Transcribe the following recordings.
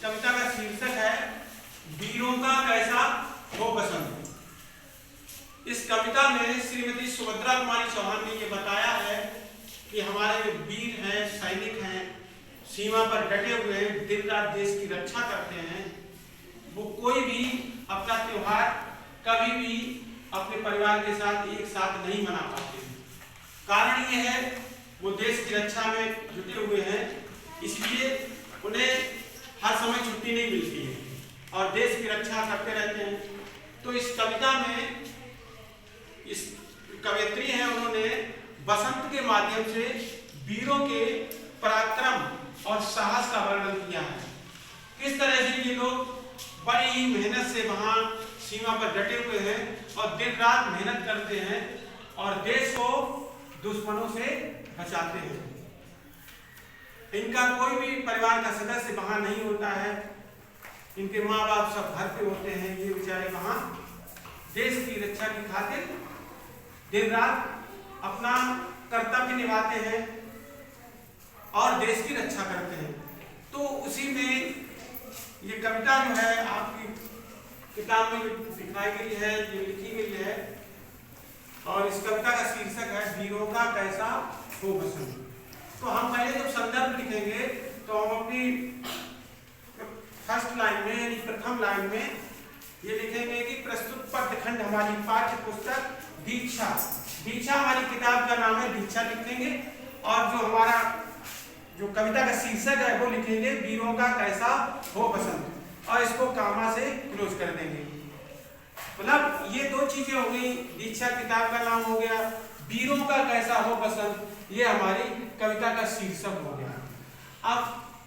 कविता का शीर्षक है वीरों का कैसा हो बसंत। इस कविता में श्रीमती सुभद्रा कुमारी चौहान ने ये बताया है कि हमारे जो वीर हैं, सैनिक हैं, सीमा पर डटे हुए दिन रात देश की रक्षा करते हैं, वो कोई भी अपना त्योहार कभी भी अपने परिवार के साथ एक साथ नहीं मना पाते। कारण ये है वो देश की रक्षा में जुटे हुए हैं, इसलिए उन्हें हर समय छुट्टी नहीं मिलती है और देश की रक्षा करते रहते हैं। तो इस कविता में इस कवयित्री हैं, उन्होंने बसंत के माध्यम से वीरों के पराक्रम और साहस का वर्णन किया है। किस तरह से ये लोग बड़ी ही मेहनत से वहां सीमा पर डटे हुए हैं और दिन रात मेहनत करते हैं और देश को दुश्मनों से बचाते हैं। इनका कोई भी परिवार का सदस्य वहां नहीं होता है, इनके माँ बाप सब घर पे होते हैं। ये बेचारे वहां देश की रक्षा की खातिर दिन रात अपना कर्तव्य निभाते हैं और देश की रक्षा करते हैं। तो उसी में ये कविता जो है आपकी किताब में दिखाई गई है, ये लिखी गई है और इस कविता का शीर्षक है वीरों का कैसा हो बसंत। तो हम पहले जब संदर्भ लिखेंगे तो हम अपनी फर्स्ट लाइन में यानी प्रथम लाइन में ये लिखेंगे कि प्रस्तुत पद्यखंड हमारी पाठ्य पुस्तक दीक्षा हमारी किताब का नाम है, दीक्षा लिखेंगे और जो हमारा जो कविता का शीर्षक है वो लिखेंगे वीरों का कैसा हो बसंत और इसको कामा से क्लोज कर देंगे। मतलब ये दो चीजें हो गई, दीक्षा किताब का नाम हो गया, वीरों का कैसा हो बसंत ये हमारी कविता का शीर्षक हो गया। अब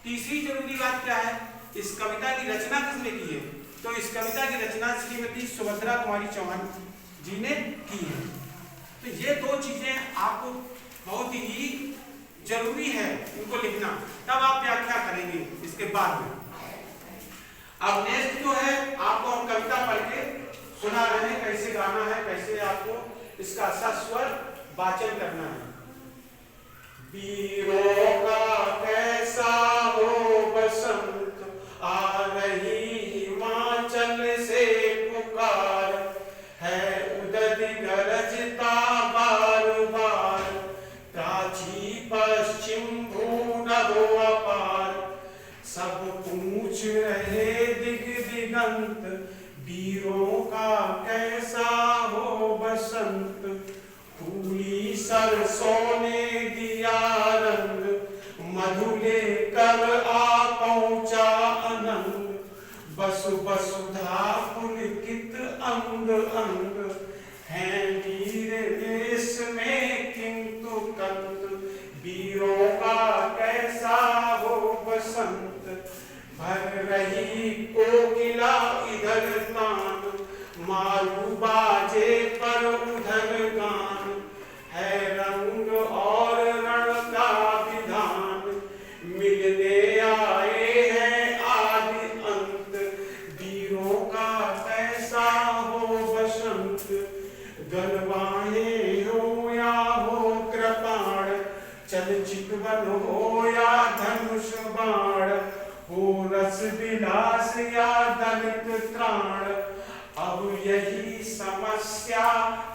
तीसरी जरूरी बात क्या है, इस कविता की रचना किसने की है? तो इस कविता की रचना श्रीमती सुभद्रा कुमारी चौहान जी ने की है। तो ये दो चीजें आपको बहुत ही जरूरी है इनको लिखना, तब आप व्याख्या करेंगे इसके बाद में। अब नेक्स्ट जो है आपको हम कविता पढ़ के सुना रहे हैं, कैसे गाना है, कैसे आपको इसका सस्वर वाचन करना है। वीरों का कैसा हो बसंत, आ रही हिमाचल से पुकार, है उदद गरजता बार बार, प्राची पश्चिम भूनभ अपार, सब पूछ रहे दिग दिगंत, वीरों का कैसा हो बसंत, फूली सरसों ने दिया रंग, मधु लेकर आ पहुंचा अनंग, बसु बसुधा पुलकित अंग अंग, हैं वीर देश में किंतु कंत, वीरों का कैसा हो बसंत, भर रही कोकिला इधर तान, मारू बाजे पर उधर गान, है रंग और रण का विधान, मिलने आए हैं आदि अंत, वीरों का कैसा हो बसंत, गलवाएं हो या हो कृपाण, चल चितवन हो या धनुष बाण, हो रस विलास या दलित त्राण, अब यही समस्या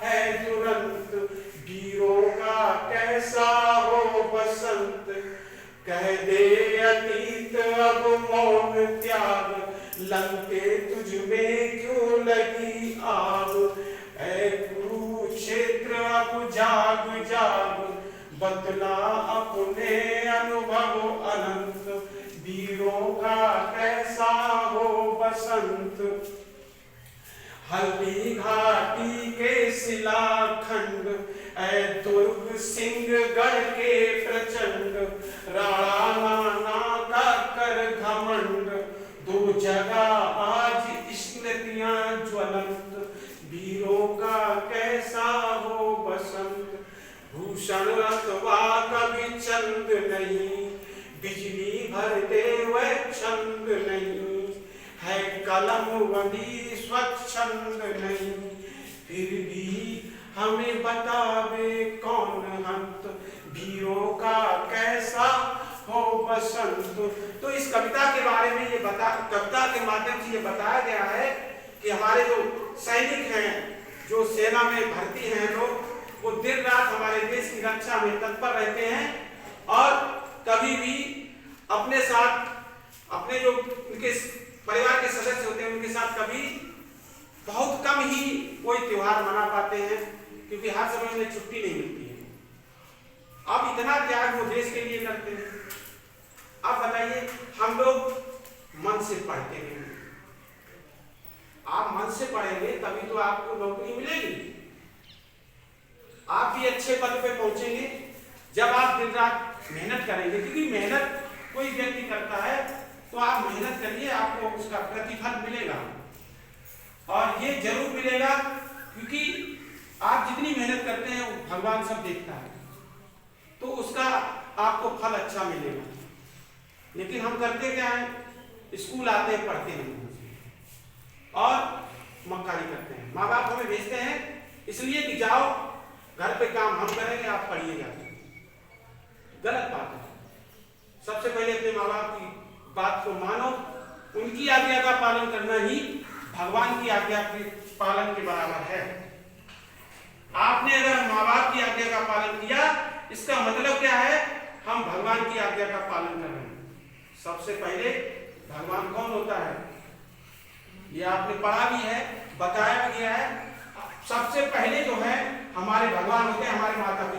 है तुरंत, वीरों का कैसा हो बसंत, कह दे अतीत अब मौन त्याग, लंके तुझ में क्यों लगी आग, ऐ कुरुक्षेत्र अब जाग जाग, बतला अपने अनुभव अनंत, वीरों का कैसा हो बसंत, हल्दी घाटी के शिलाखंड, ऐ दुर्ग सिंहगढ़ के प्रचंड, राणा नाना का कर घमंड, दो जगह आज स्मृतियां ज्वलंत, वीरों का कैसा हो बसंत, भूषण अथवा कभी चंद नहीं, बिजली भर दे वह छंद नहीं, है कलम वही स्वच्छंद नहीं, फिर भी हमें बतावे कौन हंत, वीरों का कैसा हो बसंत। तो इस कविता के बारे में कविता के माध्यम से ये बताया गया है कि हमारे जो सैनिक हैं, जो सेना में भर्ती हैं लोग, वो दिन रात हमारे देश की रक्षा में तत्पर रहते हैं और कभी भी अपने साथ अपने जो उनके परिवार के सदस्य होते हैं उनके साथ कभी बहुत कम ही कोई त्योहार मना पाते हैं, क्योंकि हर समय उन्हें छुट्टी नहीं मिलती है। अब इतना त्याग वो देश के लिए करते हैं। अब बताइए, हम लोग मन से पढ़ते हैं, आप मन से पढ़ेंगे तभी तो आपको नौकरी मिलेगी, आप भी अच्छे पद पे पहुंचेंगे जब आप दिन रात मेहनत करेंगे। क्योंकि मेहनत कोई व्यक्ति करता है तो आप मेहनत करिए, आपको उसका प्रतिफल मिलेगा और ये जरूर मिलेगा, क्योंकि आप जितनी मेहनत करते हैं वो भगवान सब देखता है, तो उसका आपको फल अच्छा मिलेगा। लेकिन हम करते क्या है, स्कूल आते हैं, पढ़ते नहीं और मक्कारी करते हैं। माँ बाप हमें भेजते हैं इसलिए कि जाओ घर पे काम हम करेंगे, आप पढ़िएगा। गलत बात है। सबसे पहले अपने माँ बाप की बात को मानो, उनकी आज्ञा का पालन करना ही भगवान की आज्ञा के पालन के बराबर है। आपने अगर माँ बाप की आज्ञा का पालन किया, इसका मतलब क्या है, हम भगवान की आज्ञा का पालन कर रहे हैं। सबसे पहले भगवान कौन होता है, ये आपने पढ़ा भी है, बताया भी गया है। सबसे पहले जो है हमारे भगवान होते हैं हमारे माता